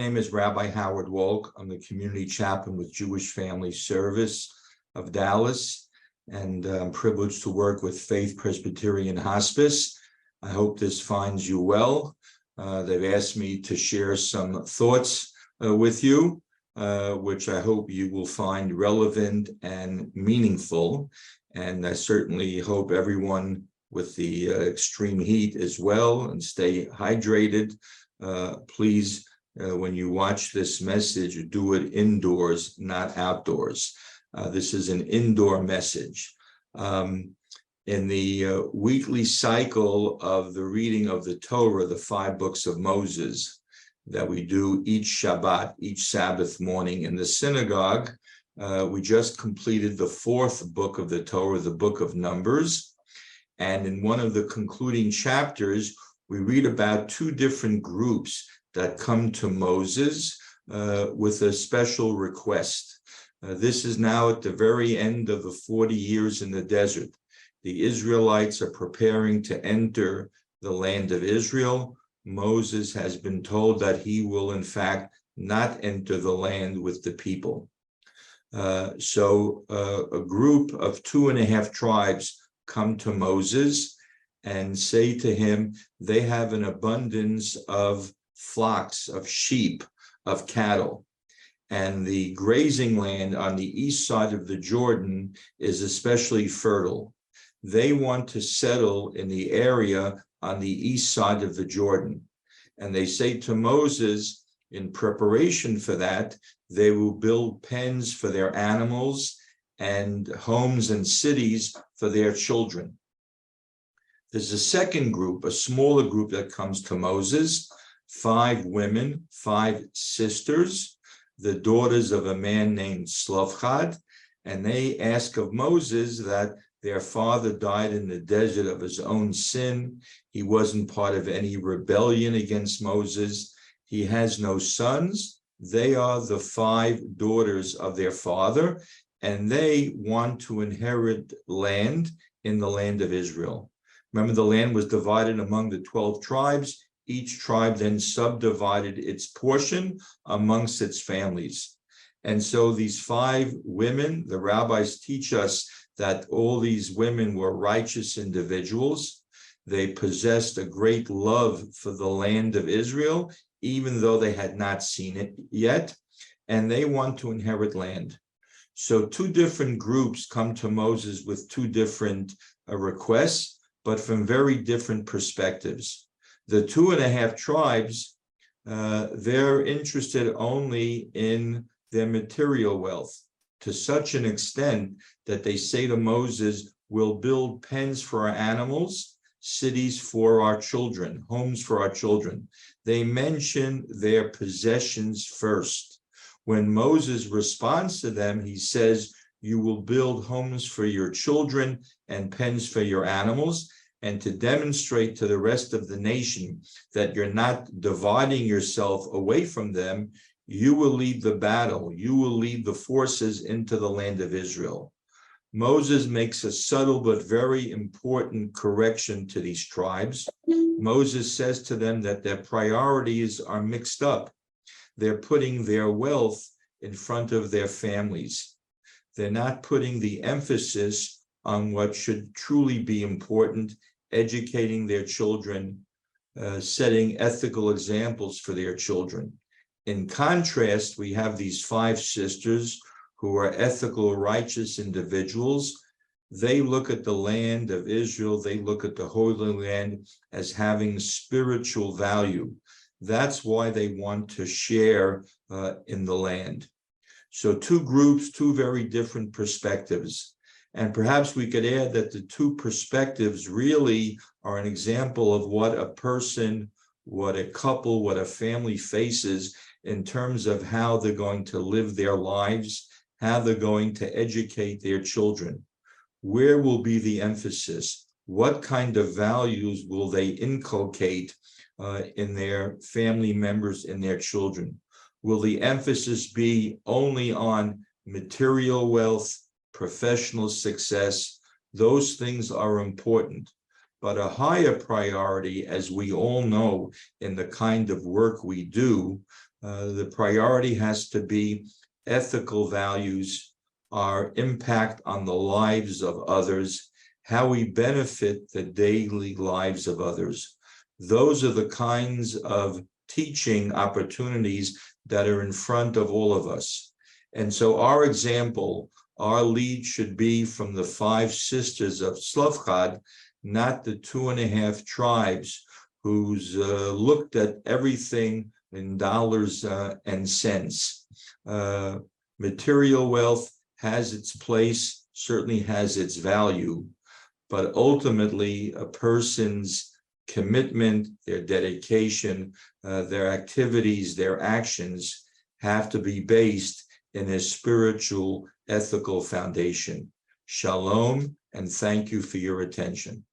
name is Rabbi Howard Wolk. I'm the community chaplain with Jewish Family Service of Dallas, and I'm privileged to work with Faith Presbyterian Hospice. I hope this finds you well. They've asked me to share some thoughts with you, which I hope you will find relevant and meaningful. And I certainly hope everyone with the extreme heat as well, and stay hydrated. Please, when you watch this message, do it indoors, not outdoors. This is an indoor message. In the weekly cycle of the reading of the Torah, the 5 books of Moses, that we do each Shabbat, each Sabbath morning in the synagogue, we just completed the 4th book of the Torah, the book of Numbers. And in one of the concluding chapters, we read about 2 different groups that come to Moses with a special request. This is now at the very end of the 40 years in the desert. The Israelites are preparing to enter the land of Israel. Moses has been told that he will, in fact, not enter the land with the people. So a group of 2.5 tribes come to Moses and say to him, they have an abundance of flocks, of sheep, of cattle. And the grazing land on the east side of the Jordan is especially fertile. They want to settle in the area on the east side of the Jordan. And they say to Moses, in preparation for that, they will build pens for their animals and homes and cities for their children. There's a second group, a smaller group that comes to Moses, 5 women, 5 sisters, the daughters of a man named Slavchad, and they ask of Moses that their father died in the desert of his own sin. He wasn't part of any rebellion against Moses. He has no sons. They are the 5 daughters of their father, and they want to inherit land in the land of Israel. Remember, the land was divided among the 12 tribes. Each tribe then subdivided its portion amongst its families. And so these 5 women, the rabbis teach us that all these women were righteous individuals. They possessed a great love for the land of Israel, even though they had not seen it yet, and they want to inherit land. So 2 different groups come to Moses with 2 different requests, but from very different perspectives. The 2.5 tribes, they're interested only in their material wealth, to such an extent that they say to Moses, we'll build pens for our animals, cities for our children, homes for our children. They mention their possessions first. When Moses responds to them, he says, you will build homes for your children and pens for your animals. And to demonstrate to the rest of the nation that you're not dividing yourself away from them, you will lead the battle. You will lead the forces into the land of Israel. Moses makes a subtle but very important correction to these tribes. Moses says to them that their priorities are mixed up. They're putting their wealth in front of their families. They're not putting the emphasis on what should truly be important, educating their children, setting ethical examples for their children. In contrast, we have these 5 sisters who are ethical, righteous individuals. They look at the land of Israel, they look at the Holy Land as having spiritual value. That's why they want to share in the land. So 2 groups, 2 very different perspectives. And perhaps we could add that the 2 perspectives really are an example of what a person, what a couple, what a family faces in terms of how they're going to live their lives, how they're going to educate their children. Where will be the emphasis? What kind of values will they inculcate in their family members, in their children? Will the emphasis be only on material wealth, professional success? Those things are important. But a higher priority, as we all know in the kind of work we do, The priority has to be ethical values, our impact on the lives of others, how we benefit the daily lives of others. Those are the kinds of teaching opportunities that are in front of all of us. And so our example, our lead should be from the 5 sisters of Slavchad, not the 2.5 tribes who's looked at everything in dollars and cents. Material wealth has its place, certainly has its value, but ultimately a person's commitment, their dedication, their activities, their actions have to be based in a spiritual, ethical foundation. Shalom, and thank you for your attention.